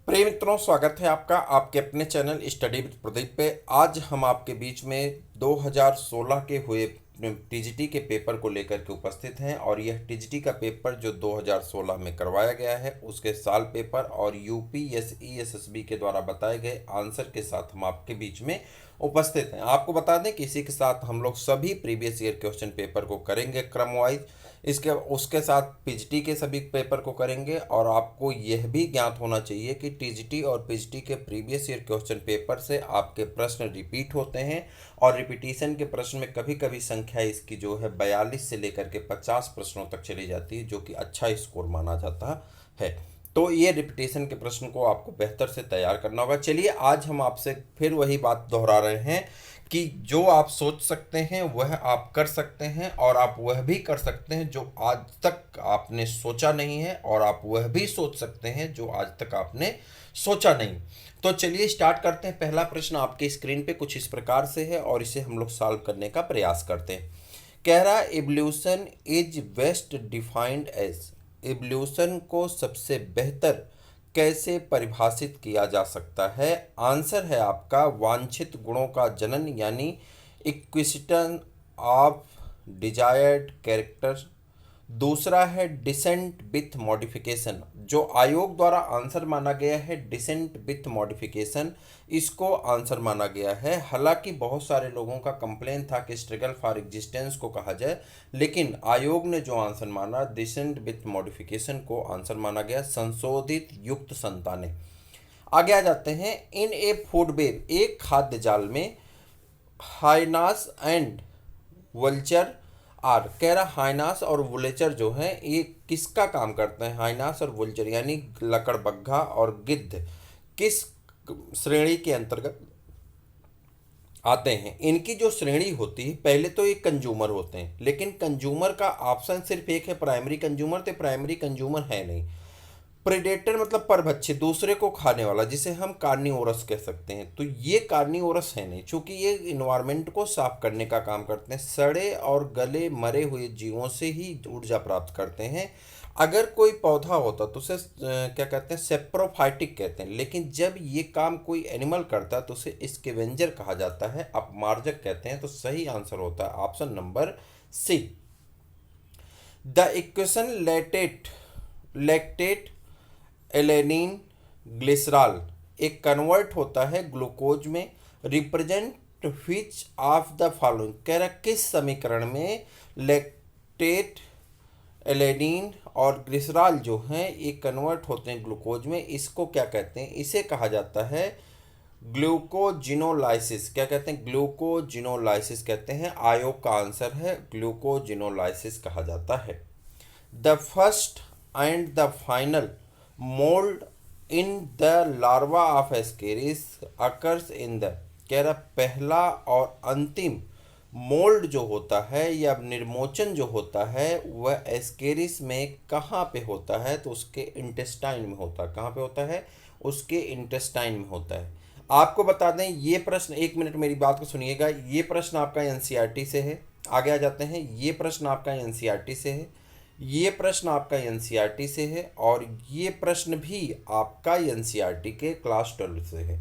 प्रिय मित्रों, स्वागत है आपका आपके अपने चैनल स्टडी विद प्रदीप पे। आज हम आपके बीच में 2016 के हुए टीजीटी के पेपर को लेकर के उपस्थित हैं और यह टीजीटी का पेपर जो 2016 में करवाया गया है उसके साल पेपर और यूपीएससी एसएसबी के द्वारा बताए गए आंसर के साथ हम आपके बीच में उपस्थित हैं। आपको बता दें कि इसी के साथ हम लोग सभी प्रीवियस ईयर क्वेश्चन पेपर को करेंगे क्रम वाइज। इसके उसके साथ पीजीटी के सभी पेपर को करेंगे और आपको यह भी ज्ञात होना चाहिए कि टीजीटी और पीजीटी के प्रीवियस ईयर क्वेश्चन पेपर से आपके प्रश्न रिपीट होते हैं और रिपीटिशन के प्रश्न में कभी कभी संख्या इसकी जो है 42 से लेकर के 50 प्रश्नों तक चली जाती है, जो कि अच्छा स्कोर माना जाता है। तो ये रिपीटेशन के प्रश्न को आपको बेहतर से तैयार करना होगा। चलिए, आज हम आपसे फिर वही बात दोहरा रहे हैं कि जो आप सोच सकते हैं वह आप कर सकते हैं और आप वह भी कर सकते हैं जो आज तक आपने सोचा नहीं है, और आप वह भी सोच सकते हैं जो आज तक आपने सोचा नहीं। तो चलिए स्टार्ट करते हैं। पहला प्रश्न आपके स्क्रीन पे कुछ इस प्रकार से है और इसे हम लोग सॉल्व करने का प्रयास करते हैं। कह रहा है evolution is best defined as. Evolution को सबसे बेहतर कैसे परिभाषित किया जा सकता है? आंसर है आपका वांछित गुणों का जनन, यानी इक्विसिटन ऑफ डिजायर्ड कैरेक्टर। दूसरा है डिसेंट विथ मॉडिफिकेशन, जो आयोग द्वारा आंसर माना गया है डिसेंट विथ मॉडिफिकेशन, इसको आंसर माना गया है। हालांकि बहुत सारे लोगों का कंप्लेन था कि स्ट्रगल फॉर एग्जिस्टेंस को कहा जाए, लेकिन आयोग ने जो आंसर माना डिसेंट विथ मॉडिफिकेशन को आंसर माना गया। संशोधित युक्त संतानें। आगे आ जाते हैं। इन ए फूड वेब, एक खाद्य जाल में हाइनास एंड वल्चर आर। कह रहा हाइनास और वुलेचर जो है ये किसका काम करते हैं? हाइनास और वुलेचर यानी लकड़बग्घा और गिद्ध किस श्रेणी के अंतर्गत आते हैं? इनकी जो श्रेणी होती है, पहले तो ये कंज्यूमर होते हैं, लेकिन कंज्यूमर का ऑप्शन सिर्फ एक है प्राइमरी कंज्यूमर, तो प्राइमरी कंज्यूमर है नहीं। प्रेडेटर मतलब परभक्षी, दूसरे को खाने वाला, जिसे हम कार्निवोरस कह सकते हैं, तो ये कार्निवोरस है नहीं, क्योंकि ये इन्वायरमेंट को साफ करने का काम करते हैं। सड़े और गले मरे हुए जीवों से ही ऊर्जा प्राप्त करते हैं। अगर कोई पौधा होता तो उसे क्या कहते हैं? सेप्रोफाइटिक कहते हैं, लेकिन जब ये काम कोई एनिमल करता है तो उसे स्कैवेंजर कहा जाता है, अपमार्जक कहते हैं। तो सही आंसर होता है option number C. The equation lactate alanine glycerol एक कन्वर्ट होता है ग्लूकोज में। Represent which of the following. कह रहा किस समीकरण में लैक्टेट एलेनिन और ग्लिसरॉल जो हैं ये कन्वर्ट होते हैं ग्लूकोज में, इसको क्या कहते हैं? इसे कहा जाता है ग्लूकोजिनोलाइसिस। क्या कहते हैं? ग्लूकोजिनोलाइसिस कहते हैं। आयोग का आंसर है ग्लूकोजिनोलाइसिस कहा जाता है। The first and the final mould in the larva of Ascaris occurs in the. कह रहा पहला और अंतिम मोल्ड जो होता है या निर्मोचन जो होता है वह एस्केरिस में कहाँ पे होता है? तो उसके इंटेस्टाइन में होता है। कहाँ पे होता है? उसके इंटेस्टाइन में होता है। आपको बता दें ये प्रश्न, एक मिनट मेरी बात को सुनिएगा, ये प्रश्न आपका एनसीईआरटी से है। आगे आ जाते हैं। ये प्रश्न आपका एनसीईआरटी से है, ये प्रश्न आपका एनसीईआरटी से है और ये प्रश्न भी आपका एनसीईआरटी के क्लास 12 से है।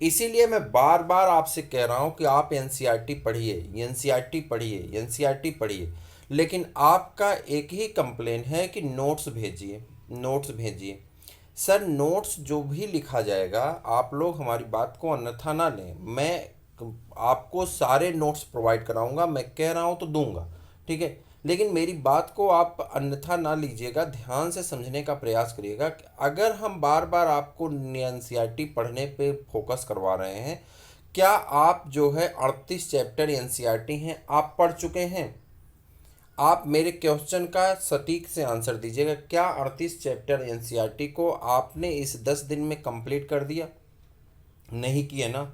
इसीलिए मैं बार बार आपसे कह रहा हूँ कि आप एनसीईआरटी पढ़िए, एनसीईआरटी पढ़िए, एनसीईआरटी पढ़िए, लेकिन आपका एक ही कंप्लेन है कि नोट्स भेजिए, नोट्स भेजिए। सर नोट्स जो भी लिखा जाएगा आप लोग हमारी बात को अन्यथा ना लें, मैं आपको सारे नोट्स प्रोवाइड कराऊंगा, मैं कह रहा हूँ तो दूंगा, ठीक है, लेकिन मेरी बात को आप अन्यथा ना लीजिएगा, ध्यान से समझने का प्रयास करिएगा। अगर हम बार बार आपको एनसीईआरटी पढ़ने पे फोकस करवा रहे हैं, क्या आप जो है 38 चैप्टर एनसीईआरटी हैं आप पढ़ चुके हैं? आप मेरे क्वेश्चन का सटीक से आंसर दीजिएगा। क्या 38 चैप्टर एनसीईआरटी को आपने इस 10 दिन में कंप्लीट कर दिया? नहीं किया ना?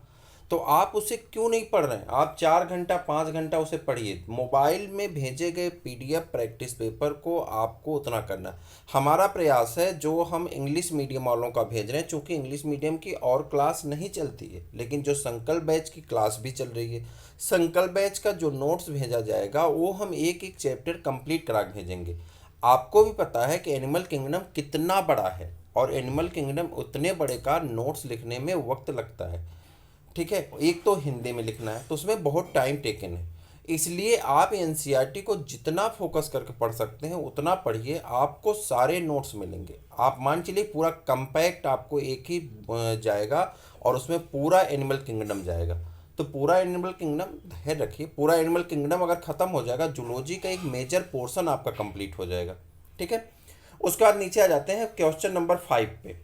तो आप उसे क्यों नहीं पढ़ रहे हैं? आप 4 घंटा 5 घंटा उसे पढ़िए। मोबाइल में भेजे गए पीडीएफ प्रैक्टिस पेपर को आपको उतना करना। हमारा प्रयास है जो हम इंग्लिश मीडियम वालों का भेज रहे हैं, चूँकि इंग्लिश मीडियम की और क्लास नहीं चलती है, लेकिन जो संकल्प बैच की क्लास भी चल रही है, संकल्प बैच का जो नोट्स भेजा जाएगा वो हम एक एक चैप्टर कंप्लीट करा के भेजेंगे। आपको भी पता है कि एनिमल किंगडम कितना बड़ा है, और एनिमल किंगडम उतने बड़े का नोट्स लिखने में वक्त लगता है। ठीक है, एक तो हिंदी में लिखना है तो उसमें बहुत टाइम टेकन है। इसलिए आप एनसीईआरटी को जितना फोकस करके पढ़ सकते हैं उतना पढ़िए, आपको सारे नोट्स मिलेंगे। आप मान चलिए पूरा कंपैक्ट आपको एक ही जाएगा और उसमें पूरा एनिमल किंगडम जाएगा। तो पूरा एनिमल किंगडम ध्यान रखिए, पूरा एनिमल किंगडम अगर ख़त्म हो जाएगा, जूलॉजी का एक मेजर पोर्शन आपका कंप्लीट हो जाएगा। ठीक है, उसके बाद नीचे आ जाते हैं क्वेश्चन नंबर 5 पे।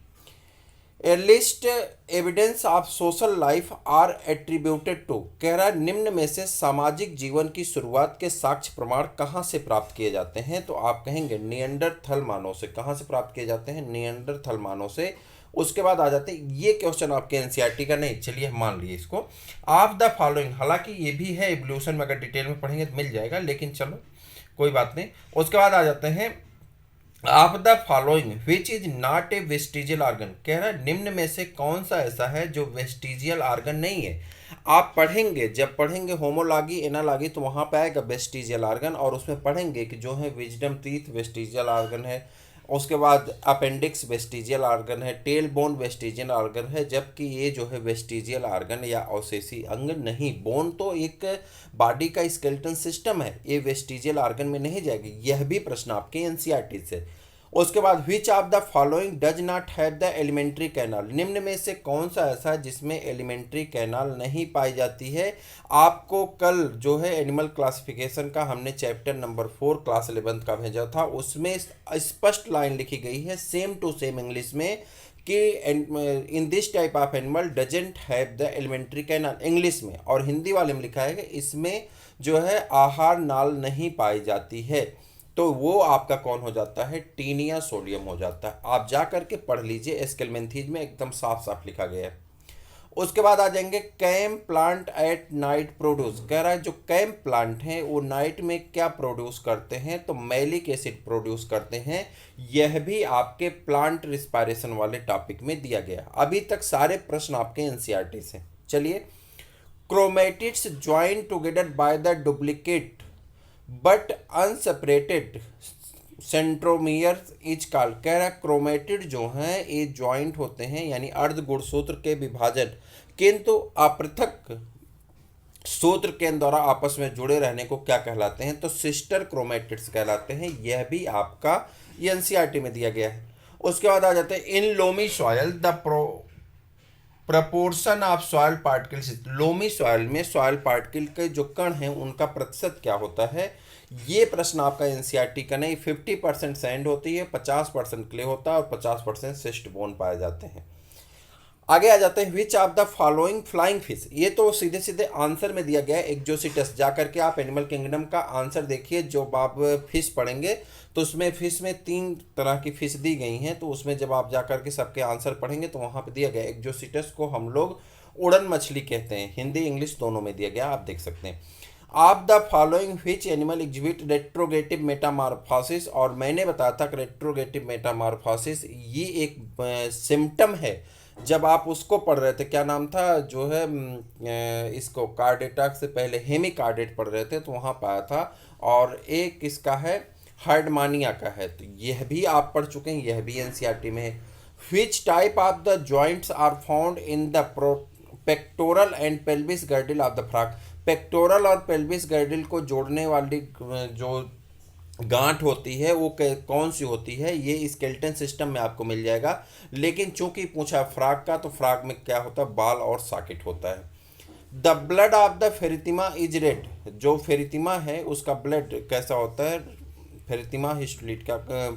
Earliest evidence of social life are attributed to, कह रहा है निम्न में से सामाजिक जीवन की शुरुआत के साक्ष्य प्रमाण कहाँ से प्राप्त किए जाते हैं? तो आप कहेंगे निएंडरथल मानव से। कहाँ से प्राप्त किए जाते हैं? निएंडरथल मानव से। उसके बाद आ जाते हैं, ये क्वेश्चन आपके एनसीईआरटी का नहीं, चलिए मान लिए इसको। ऑफ द फॉलोइंग, हालांकि ये भी है एवोल्यूशन में, अगर डिटेल में पढ़ेंगे तो मिल जाएगा, लेकिन चलो कोई बात नहीं। उसके बाद आ जाते हैं of the following which is not a vestigial organ, कह रहा है निम्न में से कौन सा ऐसा है जो वेस्टिजियल आर्गन नहीं है? आप पढ़ेंगे, जब पढ़ेंगे होमोलॉगी एनालॉगी तो वहाँ पे आएगा वेस्टिजियल आर्गन, और उसमें पढ़ेंगे कि जो है विजडम टीथ वेस्टिजियल आर्गन है, उसके बाद अपेंडिक्स वेस्टिजियल आर्गन है, टेल बोन वेस्टिजियल आर्गन है, जबकि ये जो है वेस्टिजियल आर्गन या अवशेषी अंग नहीं। बोन तो एक बॉडी का स्केलेटन सिस्टम है, ये वेस्टिजियल आर्गन में नहीं जाएगी। यह भी प्रश्न आपके एनसीईआरटी से। उसके बाद which of the following does not have the alimentary canal, निम्न में से कौन सा ऐसा है जिसमें एलिमेंट्री कैनाल नहीं पाई जाती है? आपको कल जो है एनिमल क्लासिफिकेशन का हमने चैप्टर नंबर 4 क्लास 11 का भेजा था, उसमें स्पष्ट लाइन लिखी गई है सेम टू सेम इंग्लिश में कि in this type of animal doesn't have the alimentary canal, English में, और हिंदी वाले में लिखा है कि इसमें जो है आहार नाल नहीं पाई जाती है। तो वो आपका कौन हो जाता है? टीनिया सोडियम हो जाता है। आप जा करके पढ़ लीजिए, एस्केलमेंथीज में एकदम साफ साफ लिखा गया है। उसके बाद आ जाएंगे CAM plant at night produce, कह रहा है जो कैम प्लांट हैं वो नाइट में क्या प्रोड्यूस करते हैं? तो मैलिक एसिड प्रोड्यूस करते हैं। यह भी आपके प्लांट रिस्पायरेशन वाले टॉपिक में दिया गया। अभी तक सारे प्रश्न आपके एनसीईआरटी से। चलिए, chromatids join together by the duplicate but unseparated centromere is called, कह रहा है क्रोमेटिड जो हैं ये ज्वाइंट होते हैं, यानी अर्ध गुणसूत्र के विभाजन किंतु अपृथक सूत्र के द्वारा आपस में जुड़े रहने को क्या कहलाते हैं? तो सिस्टर क्रोमेटिड्स कहलाते हैं। यह भी आपका एनसीईआरटी में दिया गया है। उसके बाद आ जाते हैं in loamy soil the proportion of soil particles, loamy soil में सॉयल पार्टिकल के जो कण हैं उनका प्रतिशत क्या होता है? ये प्रश्न आपका एनसीईआरटी का नहीं। 50% सैंड होती है, 50% क्ले होता है और 50% सिस्ट बोन पाए जाते हैं। आगे आ जाते हैं which of the following flying fish, ये तो सीधे सीधे आंसर में दिया गया है एक्जोसिटस। जा करके आप एनिमल किंगडम का आंसर देखिए, जो आप फिश पढ़ेंगे तो उसमें फिश में 3 तरह की फिश दी गई हैं, तो उसमें जब आप जा करके सबके आंसर पढ़ेंगे तो वहाँ पे दिया गया एक्जोसिटस को हम लोग उड़न मछली कहते हैं, हिंदी इंग्लिश दोनों में दिया गया, आप देख सकते हैं। Of the following which animal exhibit retrogressive metamorphosis, और मैंने बताया था कि रेट्रोगेटिव मेटामॉर्फोसिस ये एक सिम्टम है। जब आप उसको पढ़ रहे थे, क्या नाम था जो है इसको कार्डेटा से पहले हेमिकार्डेट पढ़ रहे थे तो वहाँ पाया था, और एक इसका है हर्डमानिया का है, तो यह भी आप पढ़ चुके हैं, यह भी एनसीईआरटी में है। Which type of the joints are found in the pectoral and pelvis girdle of the frog, pectoral और पेल्विस गर्डिल को जोड़ने वाली जो गांठ होती है वो कौन सी होती है? ये स्केलेटन सिस्टम में आपको मिल जाएगा, लेकिन चूंकि पूछा फ्रॉग का, तो फ्रॉग में क्या होता है? बाल और सॉकेट होता है। The blood of the Pheretima is red, जो फेरितिमा है उसका ब्लड कैसा होता है? फेरितिमा हिस्टोलिट का,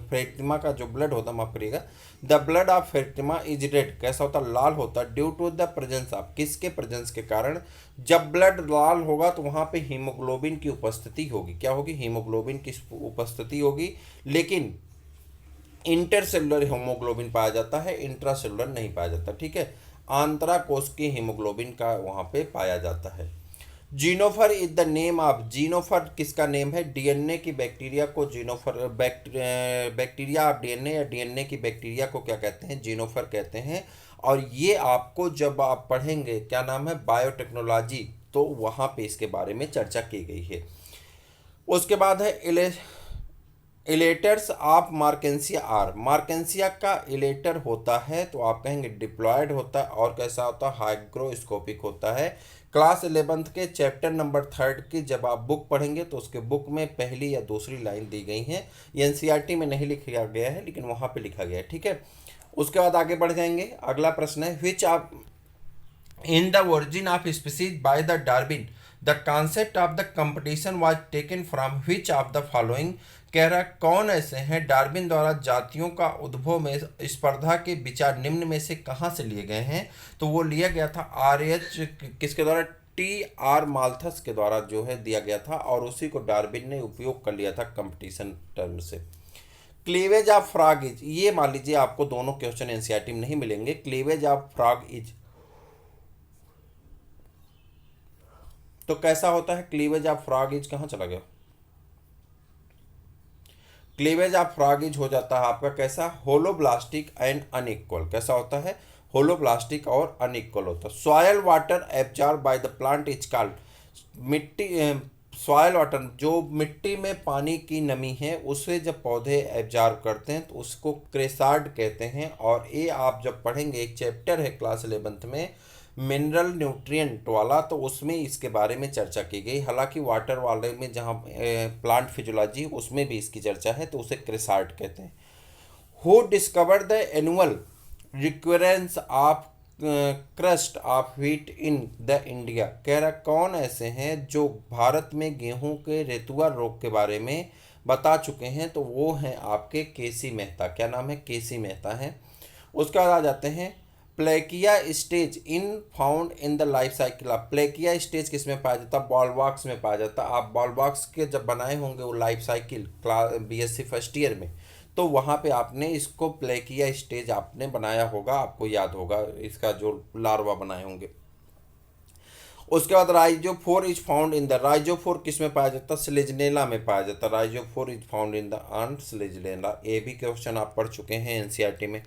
फेरितिमा का जो ब्लड होता है, माफ करिएगा, the blood of Pheretima is red, कैसा होता है? लाल होता है। Due to the presence of, किसके प्रेजेंस के कारण? जब ब्लड लाल होगा तो वहाँ पे हीमोग्लोबिन की उपस्थिति होगी। क्या होगी? हीमोग्लोबिन की उपस्थिति होगी, लेकिन इंटरसेलुलर हीमोग्लोबिन पाया जाता है, इंट्रासेलुलर नहीं पाया जाता। ठीक है, आंतरा कोश की हीमोग्लोबिन का वहाँ पे पाया जाता है। जीनोफर इज द नेम ऑफ, जीनोफर किसका नेम है? डीएनए की बैक्टीरिया को जीनोफर, बैक्टीरिया ऑफ डीएनए या डीएनए की बैक्टीरिया को क्या कहते हैं? जीनोफर कहते हैं। और ये आपको जब आप पढ़ेंगे, क्या नाम है, बायोटेक्नोलॉजी, तो वहाँ पे इसके बारे में चर्चा की गई है। उसके बाद है इलेटर्स ऑफ मार्केंसिया आर, मार्केंसिया का इलेटर होता है तो आप कहेंगे डिप्लॉयड होता है और कैसा होता है, हाइग्रोस्कोपिक होता है। क्लास 11th के चैप्टर नंबर 3 की जब आप बुक पढ़ेंगे तो उसके बुक में पहली या दूसरी लाइन दी गई है, ये एनसीईआरटी में नहीं लिखा गया है लेकिन वहाँ पे लिखा गया है, ठीक है। उसके बाद आगे बढ़ जाएंगे। अगला प्रश्न है विच आप in the origin of species by the Darwin the concept of the competition was taken from which of the following, कह रहा कौन ऐसे हैं डार्विन द्वारा जातियों का उद्भव में स्पर्धा के विचार निम्न में से कहाँ से लिए गए हैं, तो वो लिया गया था आर.एच. किसके द्वारा, टी.आर. माल्थस के द्वारा जो है दिया गया था और उसी को डार्विन ने उपयोग कर लिया था कंपटीशन टर्म से। क्लीवेज ऑफ फ्रॉग इज, ये मान लीजिए आपको दोनों क्वेश्चन एनसीईआरटी में नहीं मिलेंगे। क्लीवेज ऑफ फ्रॉग इज तो कैसा होता है, क्लीवेज ऑफ फ्रॉग इज कहाँ चला गया, क्लीवेज ऑफ फ्रॉग इज हो जाता है आपका कैसा, होलोब्लास्टिक एंड अनइक्वल, कैसा होता है, होलोब्लास्टिक और अनइक्वल होता है। Soil water absorb by the plant is called, मिट्टी सॉयल वाटर जो मिट्टी में पानी की नमी है उसे जब पौधे एब्जॉर्ब करते हैं तो उसको क्रेसार्ड कहते हैं। और ये आप जब पढ़ेंगे, एक चैप्टर है क्लास 11th में मिनरल न्यूट्रिएंट वाला, तो उसमें इसके बारे में चर्चा की गई। हालांकि वाटर वाले में जहाँ प्लांट फिजियोलॉजी उसमें भी इसकी चर्चा है, तो उसे क्रेसार्ड कहते हैं। Who discovered the annual recurrence of crust of wheat in the India, कह रहा कौन ऐसे हैं जो भारत में गेहूं के रेतुआ रोग के बारे में बता चुके हैं, तो वो हैं आपके केसी मेहता। क्या नाम है, केसी मेहता है। उसके बाद आ जाते हैं plakea stage in found in the life cycle of, plakea stage किस में पाया जाता है, बॉल बॉक्स में पाया जाता है। आप बॉल बॉक्स के जब बनाए होंगे वो life cycle class BSc first year में, तो वहाँ पे आपने इसको प्लेकिया स्टेज आपने बनाया होगा, आपको याद होगा इसका जो लार्वा बनाए होंगे। उसके बाद राइजोफोर इज फाउंड इन द, राइजोफोर किस में पाया जाता है, स्लेजनेला में पाया जाता है। Rhizophore is found in the ant Selaginella, ये भी क्वेश्चन आप पढ़ चुके हैं एनसीईआरटी में।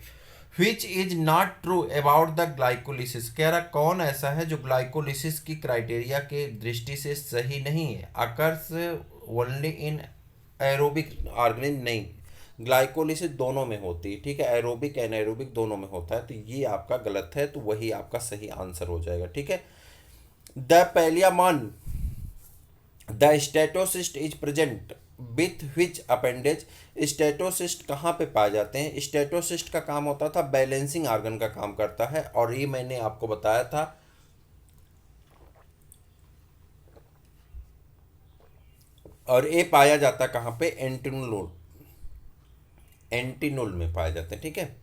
Which is not true about the glycolysis, कह रहा कौन ऐसा है जो ग्लाइकोलिसिस की क्राइटेरिया के दृष्टि से सही नहीं है। Occurs only in aerobic organism, नहीं, ग्लाइकोलिसिस दोनों में होती है, ठीक है, एरोबिक एनाएरोबिक दोनों में होता है, तो ये आपका गलत है, तो वही आपका सही आंसर हो जाएगा, ठीक है। The Palaemon the statocyst is present with which appendage, statocyst कहाँ पे पाए जाते हैं, स्टेटोसिस्ट का काम होता था बैलेंसिंग ऑर्गन का काम करता है, और ये मैंने आपको बताया था और ये पाया जाता कहाँ पे, एंटिनुल, एंटिनुल में पाए जाते हैं, ठीक है।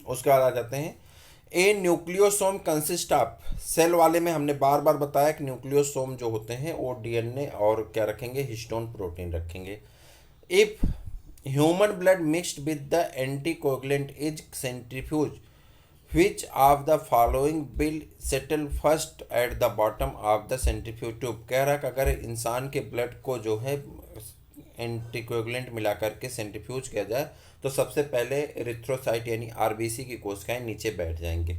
उसके बाद आ जाते हैं ए न्यूक्लियोसोम कंसिस्ट ऑफ, सेल वाले में हमने बार बार बताया कि न्यूक्लियोसोम जो होते हैं वो डीएनए और क्या रखेंगे, हिस्टोन प्रोटीन रखेंगे। If human blood mixed with the anticoagulant is centrifuge which of the following will settle first at the bottom of the centrifuge tube, कह रहा है कि अगर इंसान के ब्लड को जो है एंटीकोगुलेंट मिला करके सेंट्रीफ्यूज किया जाए तो सबसे पहले एरिथ्रोसाइट यानी आरबीसी की कोशिकाएं नीचे बैठ जाएंगे।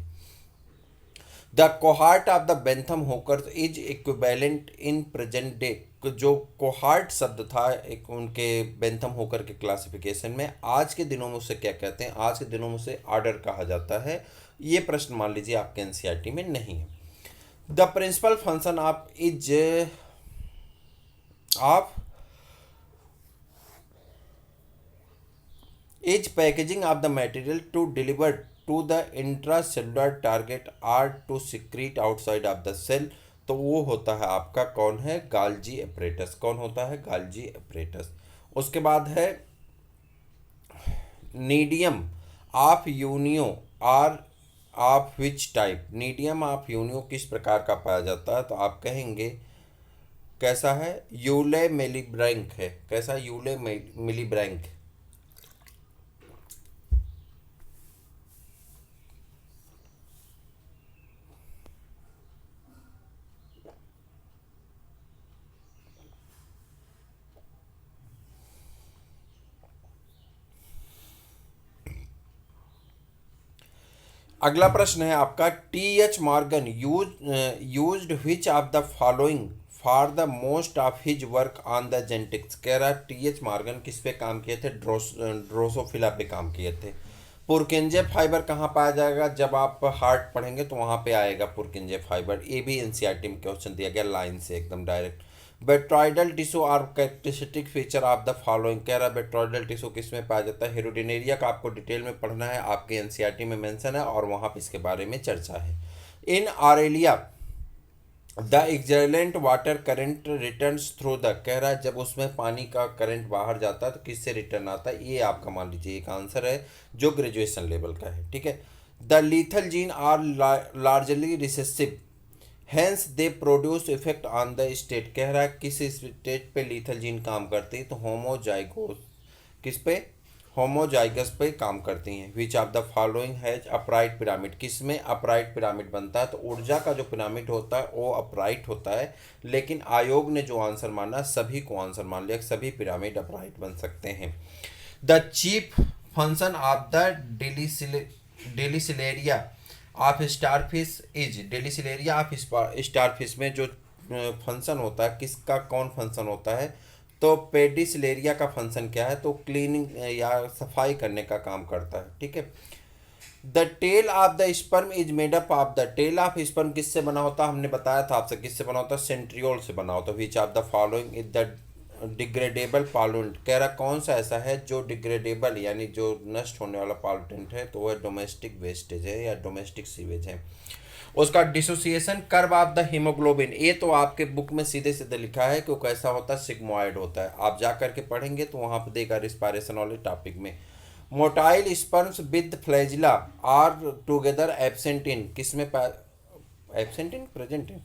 The cohort of the Bentham Hooker is equivalent in present day, जो कोहार्ट शब्द था एक उनके बेंथम होकर के क्लासिफिकेशन में, आज के दिनों में उसे क्या कहते हैं, आज के दिनों में उसे आर्डर कहा जाता है। ये प्रश्न मान लीजिए आपके एनसीईआरटी में नहीं है। The principal function of is packaging of the material to deliver to the intracellular target or to secrete outside of the cell, तो वो होता है आपका कौन है, गाल्जी एपरेटस, कौन होता है, गाल्जी एपरेटस। उसके बाद है nidium of Unio are of which type, nidium of Unio किस प्रकार का पाया जाता है, तो आप कहेंगे कैसा है, यूले मिलीब्रैंक है, कैसा, यूले मिलीब्रैंक। अगला प्रश्न है आपका T H Morgan used which of the for the most of his work on the genetics. कह रहा टीएच मॉर्गन किस पे काम किए थे? ड्रोसोफिला पे काम किए थे। पुरकिंजे फाइबर कहाँ पाया जाएगा? जब आप हार्ट पढ़ेंगे तो वहाँ पे आएगा पुरकिंजे फाइबर। ये भी एनसीईआरटी में क्वेश्चन दिया गया लाइन से एकदम direct. Botryoidal tissue are characteristic feature of the following. कह रहा है बेट्रॉइडल टिश्यू किस में पाया जाता है? हेरोडिनेरिया का आपको डिटेल में पढ़ना है, आपके एनसीईआरटी में मेंशन है और वहाँ पे इसके बारे में चर्चा है। In Aurelia the excellent water current returns through the. कह रहा है जब उसमें पानी का करंट बाहर जाता है तो किससे रिटर्न आता है? ये आपका मान लीजिए एक आंसर है जो ग्रेजुएशन लेवल का है, ठीक है। The lethal gene are largely recessive, hence they produce effect on the state. कह रहा है किस स्टेट पे लीथल जीन काम करती है? तो होमोजाइगोस, किस पे? होमोजाइगस पे काम करती हैं। Which of the following has upright pyramid. किस में अपराइट पिरामिड बनता है? तो ऊर्जा का जो पिरामिड होता है वो अपराइट होता है, लेकिन आयोग ने जो आंसर माना सभी को आंसर मान लिया, सभी पिरामिड अपराइट बन सकते हैं। The chief function of the pedicellariae of starfish is. Pedicellariae of starfish में जो फंक्शन होता है, किसका कौन फंक्शन होता है? तो पेडिसिलेरिया का फंक्शन क्या है? तो क्लीनिंग या सफाई करने का काम करता है, ठीक है। The tail of the sperm is made up of the. Tail of sperm किससे बना होता है? हमने बताया था आपसे किससे बना होता है? सेंट्रियोल से बना होता है। विच of the following is the degradable pollutant. कह रहा कौन सा ऐसा है जो डिग्रेडेबल यानी जो नष्ट होने वाला पॉल्यूटेंट है? तो वह डोमेस्टिक वेस्टेज है या डोमेस्टिक सीवेज है। उसका dissociation curve of the haemoglobin, ये तो आपके बुक में सीधे सीधे लिखा है कि वो कैसा होता है? सिग्मोइड होता है। आप जा करके पढ़ेंगे तो वहाँ पर देगा रिस्पायरेशन वाले टॉपिक में। Motile sperms with flagella are together absent in. किस में एब्सेंट इन प्रेजेंट इन?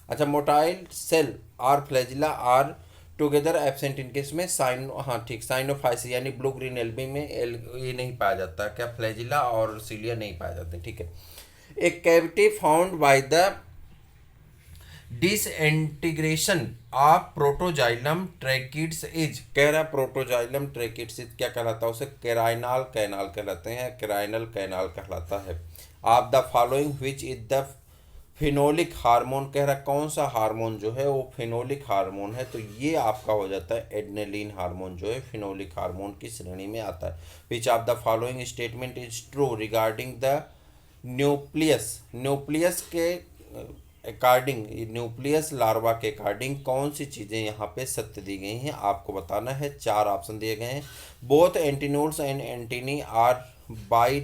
अच्छा, motile cell are flagella are together absent in किस में? साइनो, हाँ ठीक, साइनोफाइसिस यानी ब्लू ग्रीन एल्बी में ये नहीं पाया जाता। क्या फ्लैजिला और सीलिया नहीं पाया जाते, ठीक है। A cavity found by the disintegration of protoxylem tracheids is। कह रहा प्रोटोजाइलम ट्रैकिड्स क्या कहलाता है? उसे कैराइनल कैनाल कहलाते हैं, कैराइनल कैनाल कहलाता है। आप the following which is the phenolic hormone. कह रहा कौन सा हार्मोन जो है वो फिनोलिक हार्मोन है? तो ये आपका हो जाता है एड्रेनलिन हार्मोन जो है फिनोलिक हार्मोन की श्रेणी में आता है। विच of the following statement is true regarding the nucleus. Nucleus के अकॉर्डिंग, न्यूक्लियस लार्वा के अकॉर्डिंग कौन सी चीज़ें यहाँ पे सत्य दी गई हैं आपको बताना है। 4 ऑप्शन दिए गए हैं। Both antennules and antennae are by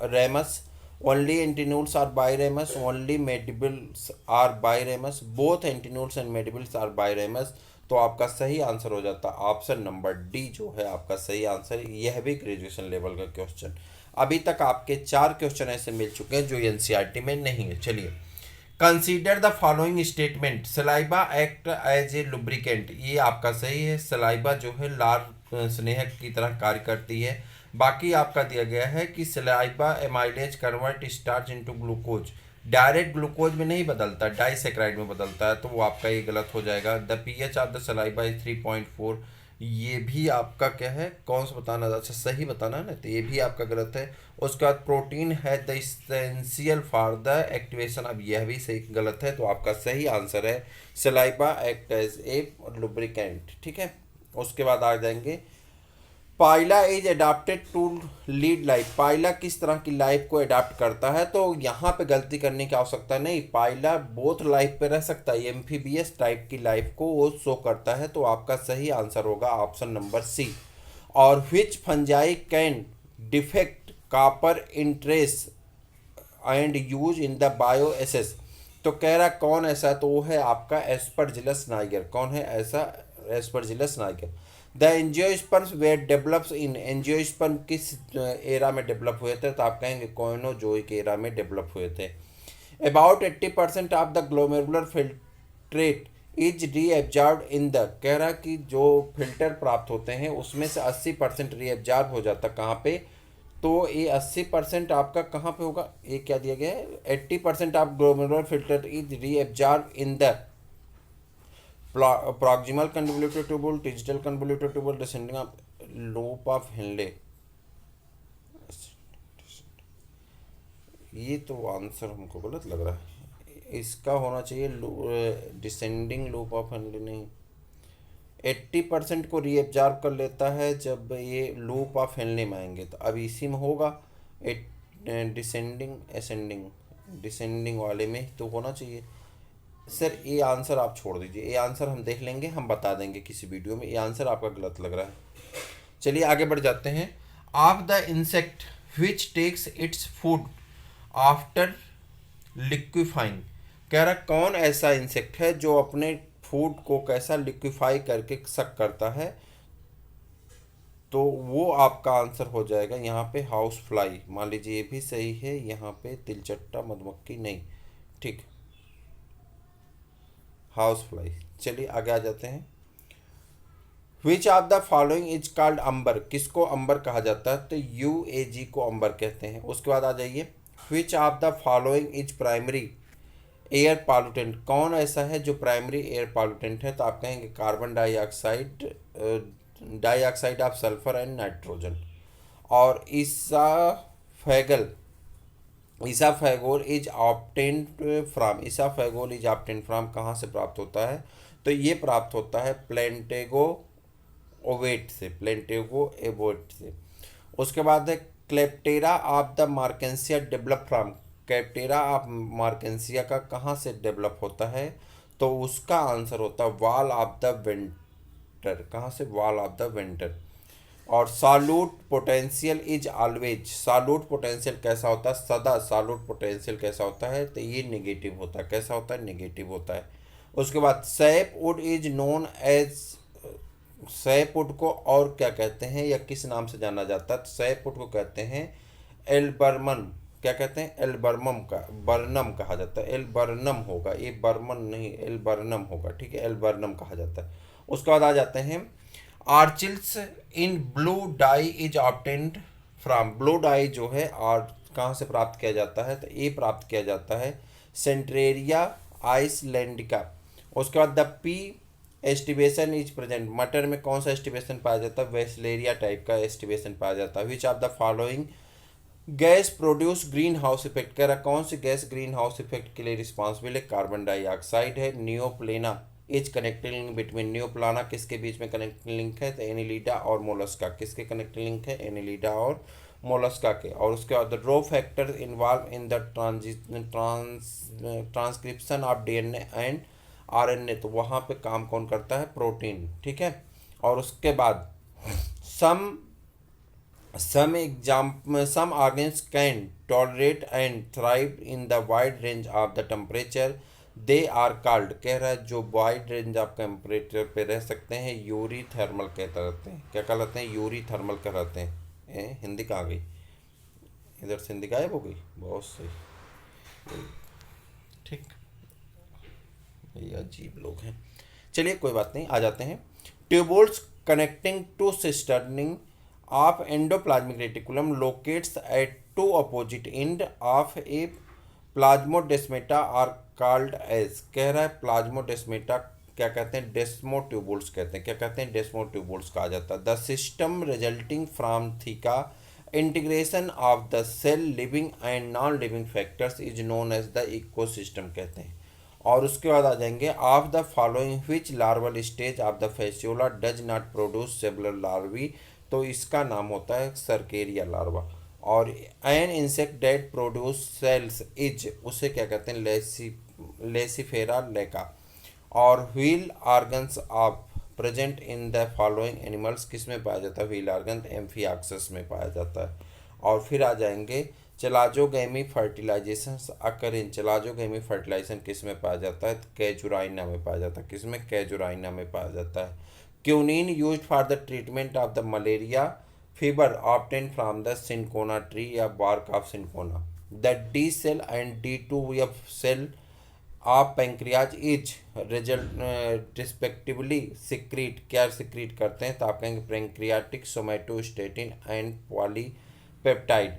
ramus, only antennules are biramous, only mandibles are biramous, both antennules and mandibles are biramous. तो आपका सही आंसर हो जाता है ऑप्शन नंबर डी जो है आपका सही आंसर। यह भी ग्रेजुएशन लेवल का क्वेश्चन। अभी तक आपके 4 क्वेश्चन ऐसे मिल चुके हैं जो एनसीईआरटी में नहीं है। चलिए, consider the following statement. Saliva act as a lubricant, ये आपका सही है। सलाइबा जो है लार स्नेहक की तरह कार्य करती है। बाकी आपका दिया गया है कि saliva amylase convert starch into glucose, direct glucose में नहीं बदलता, डाइसेक्राइड में बदलता है, तो वो आपका ये गलत हो जाएगा। The pH of the saliva is 3.4, ये भी आपका क्या है? कौन सा बताना? अच्छा सही बताना है ना, तो ये भी आपका गलत है। उसके बाद प्रोटीन है the essential for the activation, अब यह भी सही गलत है। तो आपका सही आंसर है saliva act as a lubricant, ठीक है। उसके बाद आ जाएंगे Pila is adapted to lead life. Pila किस तरह की लाइफ को अडाप्ट करता है? तो यहाँ पे गलती करने की आवश्यकता नहीं, पाइला बोथ लाइफ पे रह सकता है, एम्फीबियस टाइप की लाइफ को वो शो करता है। तो आपका सही आंसर होगा ऑप्शन नंबर सी। और which fungi can defect copper in trace and use in the bioassays. तो कह रहा कौन ऐसा है? तो वो है आपका एस्परजिलस नाइगर। कौन है ऐसा? Aspergillus niger. The angiosperms were develops in. Angiosperm किस एरा में डेवलप हुए थे? तो आप कहेंगे कोइनोजोइक एरा में डेवलप हुए थे। About 80% of the glomerular filtrate is reabsorb in the. कह रहा कि जो फिल्टर प्राप्त होते हैं उसमें से 80% रीएब्जॉर्ब हो जाता कहाँ पे? तो ये 80% आपका कहाँ पे होगा? ये क्या दिया गया है? 80% of glomerular filter is reabsorb in the proximal convoluted tubule, digital convoluted tubule, descending of loop of Henle। ये तो आंसर हमको गलत लग रहा है। इसका होना चाहिए डिसेंडिंग लूप ऑफ हेनरी, नहीं, 80% को रीअब्जॉर्ब कर लेता है जब ये लूप ऑफ हेनरी में आएंगे, तो अब इसी में होगा। एट डिसेंडिंग असेंडिंग, डिसेंडिंग वाले में तो होना चाहिए। सर ये आंसर आप छोड़ दीजिए, ये आंसर हम देख लेंगे, हम बता देंगे किसी वीडियो में, ये आंसर आपका गलत लग रहा है। चलिए आगे बढ़ जाते हैं। Of the insect which takes its food after liquefying, कह रहा कौन ऐसा इंसेक्ट है जो अपने फूड को कैसा लिक्विफाई करके सक करता है, तो वो आपका आंसर हो जाएगा यहाँ पे हाउस फ्लाई। मान लीजिए ये भी सही है, यहाँ पे तिलचट्टा मधुमक्खी नहीं, ठीक, हाउस फ्लाई। चलिए आगे आ जाते हैं। Which of the following is called amber, किसको अंबर कहा जाता है, तो यूएजी को अंबर कहते हैं। उसके बाद आ जाइए, विच of the following is primary air pollutant, कौन ऐसा है जो प्राइमरी एयर पॉल्यूटेंट है, तो आप कहेंगे carbon dioxide, dioxide of sulphur and nitrogen. और isabgol, isabgol is obtained from, isabgol is obtained from कहाँ से प्राप्त होता है, तो ये प्राप्त होता है प्लेंटेगो ओवेट से, प्लेंटेगो एवोट से। उसके बाद है क्लेप्टेरा of the Marchantia develop from, कैप्टेरा ऑफ मार्केंसिया का कहाँ से डेवलप होता है, तो उसका आंसर होता है वॉल ऑफ द विंटर, कहाँ से, वॉल ऑफ द विंटर। और सालूट पोटेंशियल इज ऑलवेज, सालूट पोटेंशियल कैसा होता है, सदा सालूट पोटेंशियल कैसा होता है, तो ये नेगेटिव होता है, कैसा होता है, नेगेटिव होता है। उसके बाद sapwood is known as, sapwood को और क्या कहते हैं या किस नाम से जाना जाता है, तो सैपवुड को कहते हैं एल्बर्मन, क्या कहते हैं, एल्बर्मम का, बर्नम कहा जाता है, एल्बर्नम होगा, ये बर्मन नहीं एल्बर्नम होगा, ठीक है, एल्बर्नम कहा जाता है। उसके बाद आ जाते हैं archils in blue dye is obtained from, blue dye जो है और कहाँ से प्राप्त किया जाता है, तो ये प्राप्त किया जाता है सेंट्रेरिया आइसलैंडिका। उसके बाद the P aestivation is present, मटर में कौन सा एस्टिवेशन पाया जाता है, वेस्लेरिया टाइप का एस्टिवेशन पाया जाता है। विच of the following gas produce green house effect, कह रहा कौन सी गैस ग्रीन हाउस इफेक्ट के लिए रिस्पॉन्सिबल है, कार्बन डाइऑक्साइड है। नियोप्लेना इज कनेक्टिंग लिंक बिटवीन, नियोप्लाना किसके बीच में कनेक्टिंग लिंक है, तो एनिलीडा और मोलस्का, किसके कनेक्टिंग लिंक है, एनिलीडा और मोलस्का के। और उसके बाद rho factor involve in the transcription of DNA and RNA, तो वहाँ पे काम कौन करता है, प्रोटीन, ठीक है। और उसके बाद some organs can tolerate and thrive in the wide range of the temperature, they are called, कह रहा है जो वाइड रेंज ऑफ टेम्परेचर पे रह सकते हैं यूरी थर्मल कहते रहते हैं, क्या कहलाते हैं, यूरी थर्मल कहलाते हैं। हिंदी कहाँ गई, इधर से हिंदी गायब हो गई, बहुत सही, ठीक, ये अजीब लोग हैं। चलिए कोई बात नहीं, आ जाते हैं। Tubules connecting to cisternae of endoplasmic reticulum locates at two opposite end of a plasmodesmata are called as, कह रहा है प्लाज्मोडेस्मेटा क्या कहते हैं, डेस्मोट्यूबुल्स कहते हैं, क्या कहते हैं, डेस्मोट्यूबुल्स कहा जाता है। The system resulting from the integration of the cell living and non living factors is known as the ecosystem कहते हैं। और उसके बाद आ जाएंगे of the following which larval stage of the fasciola does not produce cellular larvae, तो इसका नाम होता है सर्केरिया लार्वा। और an insect that produce cells is, उसे क्या कहते हैं, लेसिफेरा लेका। और wheel organs of present in the following animals, किस में पाया जाता है, व्हील ऑर्गन एम्फियाक्सस में पाया जाता है। और फिर आ जाएंगे चलाजोगैमी फर्टिलाइजेशन अकर इन, चलाजोगैमी फर्टिलाइजेशन किस में पाया जाता है, कैजुराइना में पाया जाता है, किसमें, कैजुराइना में पाया जाता है। Quinine used for the treatment of the malaria fever obtain from the cinchona tree या bark of cinchona. The D cell and D2F cell of pancreas is result respectively secrete, क्या सिक्रीट करते हैं, तो आप कहेंगे pancreatic somatostatin and polypeptide.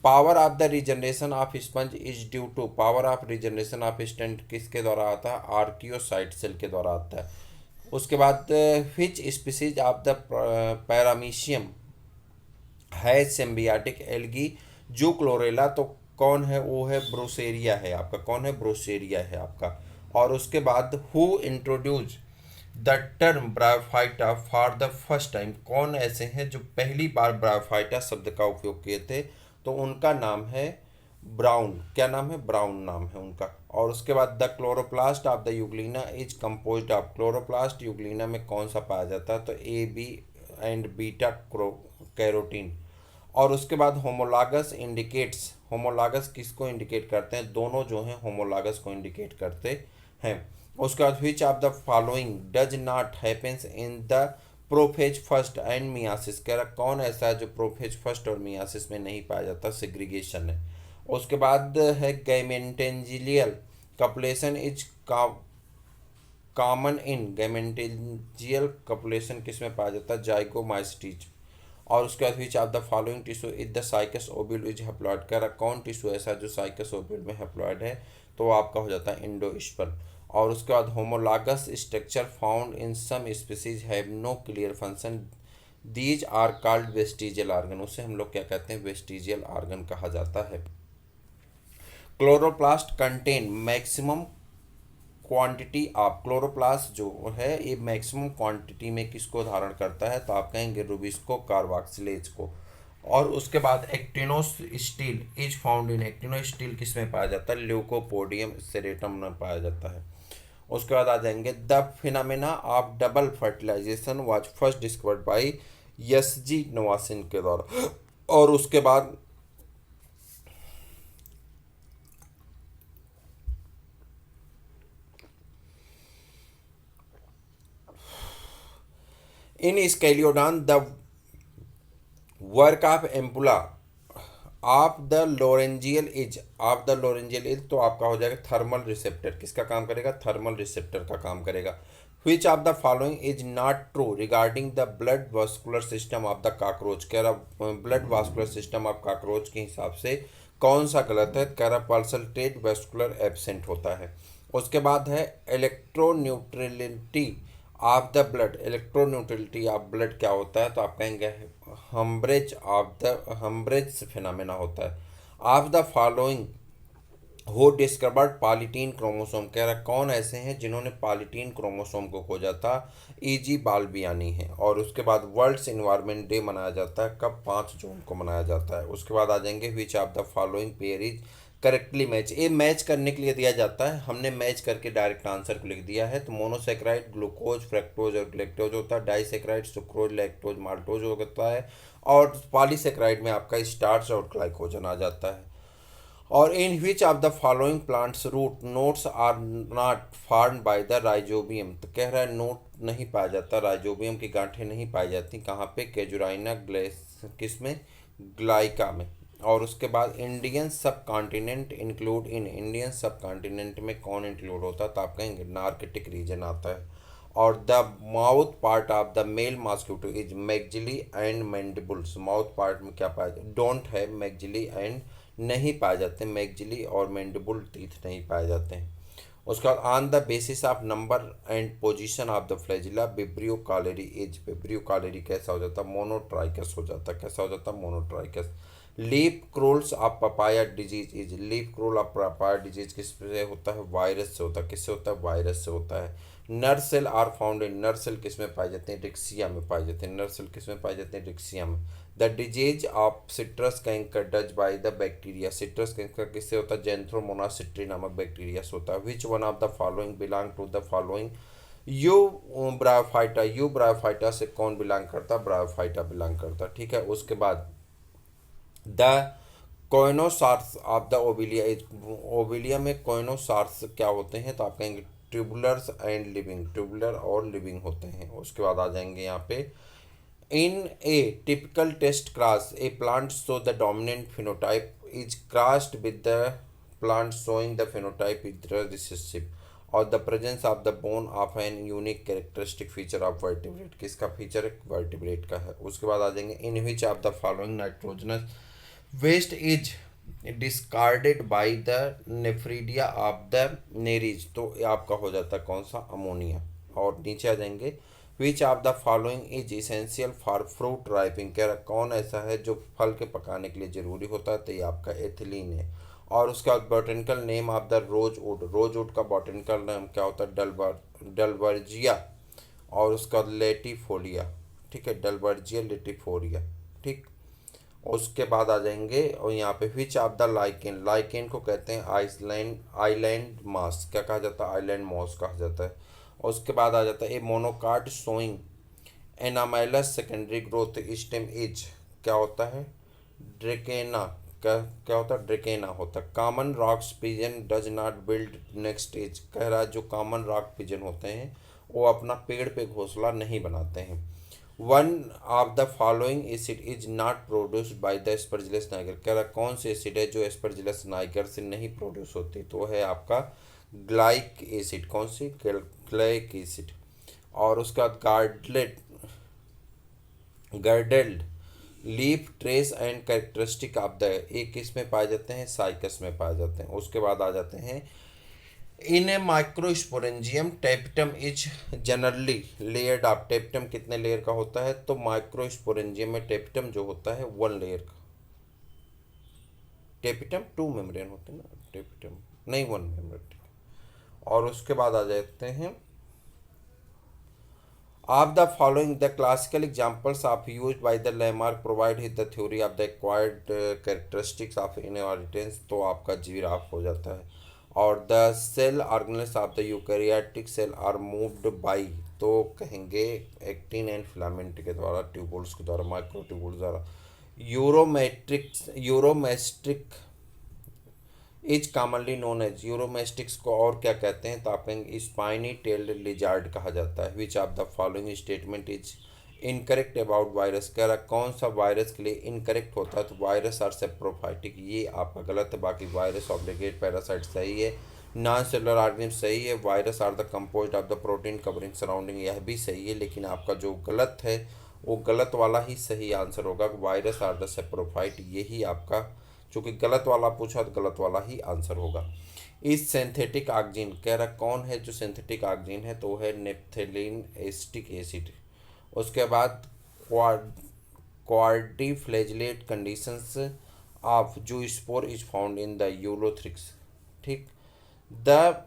Power of the regeneration of sponge is due to, power of regeneration of स्टंट किसके द्वारा आता है, आर्कियोसाइट सेल के द्वारा आता है। उसके बाद which species of the paramecium है सिम्बियाटिक एल्गी जू क्लोरेला, तो कौन है, वो है ब्रोसेरिया है आपका, कौन है, ब्रोसेरिया है आपका। और उसके बाद who introduce the term bryophyta for the first time, कौन ऐसे हैं जो पहली बार ब्रायोफाइटा शब्द का उपयोग किए थे, तो उनका नाम है ब्राउन। क्या नाम है, ब्राउन नाम है उनका। और उसके बाद the chloroplast of the euglena is composed of, chloroplast euglena में कौन सा पाया जाता है, तो A B and beta carotene. और उसके बाद होमोलागस इंडिकेट्स, होमोलागस किसको इंडिकेट करते हैं, दोनों जो हैं होमोलागस को इंडिकेट करते हैं। उसके बाद which of the following does not happens in the prophase first and myiasis, कह रहा कौन ऐसा है जो प्रोफेज फर्स्ट और मियासिस में नहीं पाया जाता, सेग्रीगेशन है। उसके बाद है गैमेटेंजियल कपलेशन इज कॉमन इन, गैमेटेंजियल कपलेशन किस में पाया जाता है, जाइगोमास्टिच। और उसके बाद which of the following tissue is the cycas ovule is haploid, कह रहा कौन टिश्यू ऐसा जो साइकस ओव्यूल में हैप्लॉइड है, तो वो आपका हो जाता है इंडोस्पर्म। और उसके बाद homologous structure found in some species have no clear function, these are called vestigial organ, उसे हम लोग क्या कहते हैं, वेस्टिजियल ऑर्गन कहा जाता है। Chloroplast contain maximum quantity of, chloroplast जो है ये मैक्सिमम क्वांटिटी में किसको धारण करता है, तो आप कहेंगे रुबिस्को कार्बोक्सिलेज को। और उसके बाद actinostele is found in, actinostele किस में पाया जाता है, ल्यूकोपोडियम सेरेटम में पाया जाता है। उसके बाद आ जाएंगे the phenomena of double fertilization was first discovered by S G. Nawaschin के द्वारा। और उसके बाद in Scoliodon the work of ampulla of the Lorenzini is, of the Lorenzini is, तो आपका हो जाएगा थर्मल रिसेप्टर, किसका काम करेगा, थर्मल रिसेप्टर का काम करेगा। विच of the following is not true regarding the blood vascular system of the cockroach, कह रहा blood vascular system of cockroach के हिसाब से कौन सा गलत है, कह रहा पल्सल्टेट वेस्कुलर एब्सेंट होता है। उसके बाद है electroneutrality of the blood, electroneutrality of blood क्या होता है, तो आप कहेंगे Hamburger of the, Hamburger phenomena होता है। Of the following who discovered polytene chromosome, कह रहा कौन ऐसे हैं जिन्होंने पॉलीटीन क्रोमोसोम को खोजा था, ई.जी. बाल्बियानी है। और उसके बाद वर्ल्ड्स इन्वायरमेंट डे मनाया जाता है कब, 5 जून को मनाया जाता है। उसके बाद आ जाएंगे which of the following pair is correctly match, ये मैच करने के लिए दिया जाता है, हमने मैच करके डायरेक्ट आंसर को लिख दिया है। तो मोनोसेक्राइड ग्लूकोज फ्रक्टोज और ग्लेक्टोज होता है, डाइसेक्राइड सुक्रोज लैक्टोज माल्टोज होता है, और पॉलीसेक्राइड में आपका स्टार्च और ग्लाइकोजन आ जाता है। और in which of the following plants root nodes are not formed by the Rhizobium, तो कह रहा है नोट नहीं पाया जाता, राइजोबियम की गांठें नहीं पाई जाती, कहाँ पे, केजुराइना ग्लेस किस में, ग्लाइका में। और उसके बाद इंडियन सब कॉन्टिनेंट इंक्लूड इन, इंडियन सब कॉन्टिनेंट में कौन इंक्लूड होता है, तो आप कहेंगे नार्कटिक रीजन आता है। और the mouth part of the male mosquito is maxillae and mandibles, mouth part में क्या पाया जाता, डोंट है मैगजिली एंड, नहीं पाए जाते, मैगजिली और मैंडिबुल टीथ नहीं पाए जाते हैं। उसके बाद on the basis of number and position of the flagella vibrio cholerae is, vibrio cholerae कैसा हो जाता है, मोनोट्राइकस हो जाता है, कैसा हो जाता है, monotrichous. Leaf curls of papaya disease is, leaf curl of papaya disease किस से होता है, वायरस से होता है, किससे होता है, वायरस से होता है। नर सेल आर फाउंड इन, नर सेल किस में पाए जाते हैं, रिक्सिया में पाए जाते हैं, नर सेल किस में पाए जाते हैं, रिक्सिया में। The disease of citrus canker does by the bacteria, citrus canker किससे होता है, जेंथ्रोमोनास सिट्री नामक बैक्टीरिया से होता है। Which one of the following belong to the following, you bryophyta, you bryophyta से कौन बिलोंग करता, ब्रायोफाइटा बिलोंग करता, ठीक है। उसके बाद the coenosarcs of the Obelia is, Obelia में कोइनोसार्स क्या होते हैं, तो आप कहेंगे ट्यूबुलर्स एंड लिविंग, ट्यूबुलर और लिविंग होते हैं। उसके बाद आ जाएंगे यहाँ पे in a typical test cross a plant show the dominant phenotype is crossed with the plant showing the phenotype is recessive, और the presence of the bone of an unique characteristic feature of vertebrate, किसका feature है, vertebrate का है। उसके बाद आ जाएंगे in which of the following nitrogenous waste is discarded by the nephridia of the Nereis, तो ये आपका हो जाता है कौन सा, अमोनिया। और नीचे आ जाएंगे which of the following is essential for fruit ripening, कह रहा कौन ऐसा है जो फल के पकाने के लिए जरूरी होता है, तो ये आपका एथिलीन है। और उसके बाद botanical name of the rosewood, rosewood का बॉटनिकल नेम क्या होता है, डलबर्जिया। और उसका लेटिफोलिया, ठीक है, डलबर्जिया लेटिफोलिया, ठीक। उसके बाद आ जाएंगे और यहाँ पे विच ऑफ द लाइकेन, लाइकेन को कहते हैं आइसलैंड आइलैंड मास, क्या कहा जाता है, आइलैंड मॉस कहा जाता है। और उसके बाद आ जाता है a monocot showing anomalous secondary growth stem is, क्या होता है, ड्रेकेना, क्या होता है, ड्रेकेना होता है। Common rocks pigeon does not build next as, कह रहा है जो कॉमन रॉक पिजन होते हैं वो अपना पेड़ पे घोंसला नहीं बनाते हैं। One of the following acid is not produced by the Aspergillus Niger, कह रहा कौन से एसिड है जो एस्परजिलस नाइगर से नहीं प्रोड्यूस होती, तो है आपका ग्लाइक एसिड, कौन सी, ग्लाइक एसिड। और उसका girdlet girdled leaf trace and characteristic of the, एक किस में पाए जाते हैं, साइकस में पाए जाते हैं। उसके बाद आ जाते हैं in a microsporangium tapetum is generally layered of, tapetum कितने लेयर का होता है, तो माइक्रोस्पोरेंजियम में टेपिटम जो होता है 1 लेयर का, टेपिटम 2 मेम्ब्रेन होते हैं ना, टेपिटम नहीं 1 मेम्ब्रेन। और उसके बाद आ जाते हैं of the following the classical examples of use by the Lamarck provide his the theory of the acquired characteristics of inheritance, तो आपका जीराफ हो जाता है। और the cell organelles of the eukaryotic cell are moved by, तो कहेंगे actin and filament के द्वारा, ट्यूबुल्स के द्वारा, माइक्रो ट्यूबुल्स द्वारा। यूरोमेस्ट्रिक इज कॉमनली नोन एज, यूरोमेस्टिक्स को और क्या कहते हैं, तो आप कहेंगे स्पाइनी टेल्ड लिजार्ड कहा जाता है। विच of the following statement is incorrect about virus, कह रहा कौन सा वायरस के लिए इनकरेक्ट होता है, तो वायरस आर सेप्रोफाइटिक, ये आपका गलत है। बाकी वायरस ऑब्लिगेट पैरासाइट सही है, नॉन सेलुलर ऑर्गेनिज्म सही है, virus are the composed of the protein covering surrounding, यह भी सही है। लेकिन आपका जो गलत है वो गलत वाला ही सही आंसर होगा, वायरस आर द सेप्रोफाइट, यही आपका, चूँकि गलत वाला पूछा तो गलत वाला ही आंसर होगा। इस सिंथेटिक ऑक्सीजन, कह रहा कौन है जो सिंथेटिक ऑक्सीजन है, तो है नेप्थेलिन एस्टिक एसिड। उसके बाद quadriflagellate conditions of zoospore is found in the Ulothrix, ठीक। The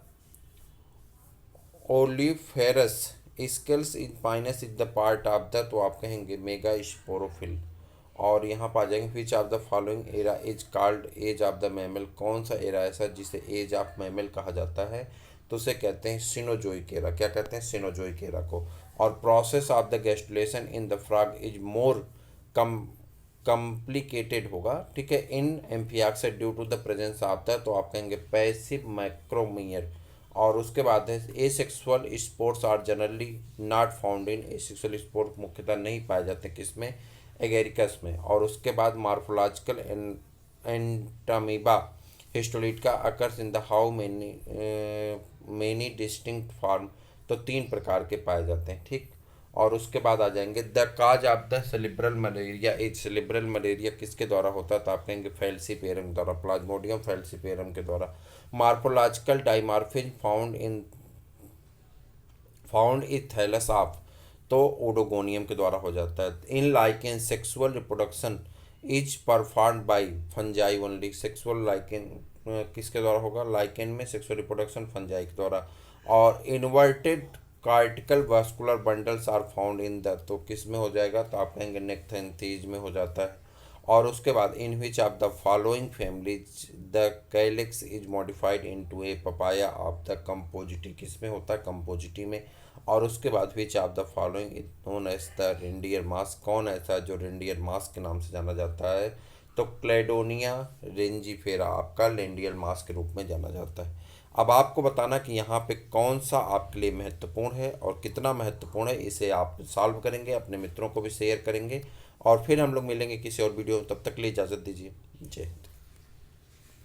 oleiferous scales in Pinus is the part of the, तो आप कहेंगे मेगा स्पोरोफिल। और यहाँ पर आ जाएंगे which of the following era is called age of the mammal, कौन सा एरा ऐसा जिसे एज ऑफ मैमल कहा जाता है, तो उसे कहते हैं सिनोजोइक एरा, क्या कहते हैं, सिनोजोइक एरा को। और process of the gastrulation in the frog is more complicated होगा, ठीक है, in amphioxus due to the presence of the, तो आप कहेंगे पैसिव माइक्रोमियर। और उसके बाद है asexual spores are generally not found in, asexual spore मुख्यतः नहीं पाए जाते किसमें, एगेरिकस में। और उसके बाद morphological Entamoeba histolytica occurs in the how many distinct form, तो 3 प्रकार के पाए जाते हैं, ठीक। और उसके बाद आ जाएंगे the cause of the cerebral malaria is, cerebral malaria किसके द्वारा होता है, तो आप कहेंगे फैल्सीपेरम के द्वारा, प्लाज्मोडियम फैल्सीपेरम के द्वारा। Morphological dimorphism found in thallus of, तो ओडोगोनियम के द्वारा हो जाता है। In lichen sexual reproduction is performed by fungi only, sexual lichen किसके द्वारा होगा, लाइकेन में सेक्सुअल रिप्रोडक्शन फंजाई के द्वारा। और inverted cortical vascular bundles are found in the, तो किस में हो जाएगा, तो आप कहेंगे नेक्थेंथीज में हो जाता है। और उसके बाद in which of the following families the calyx is modified into a pappus of the Compositae, किस में होता है, कंपोजिटी में। और उसके बाद which of the following is known as the reindeer moss, कौन ऐसा जो रेंडियर मास्क के नाम से जाना जाता है, तो क्लेडोनिया रेंजीफेरा आपका रेंडियर मास्क के रूप में जाना जाता है। अब आपको बताना कि यहाँ पे कौन सा आपके लिए महत्वपूर्ण है और कितना महत्वपूर्ण है, इसे आप सॉल्व करेंगे, अपने मित्रों को भी शेयर करेंगे। और फिर हम लोग मिलेंगे किसी और वीडियो में, तब तक के लिए इजाज़त दीजिए, जय हिंद।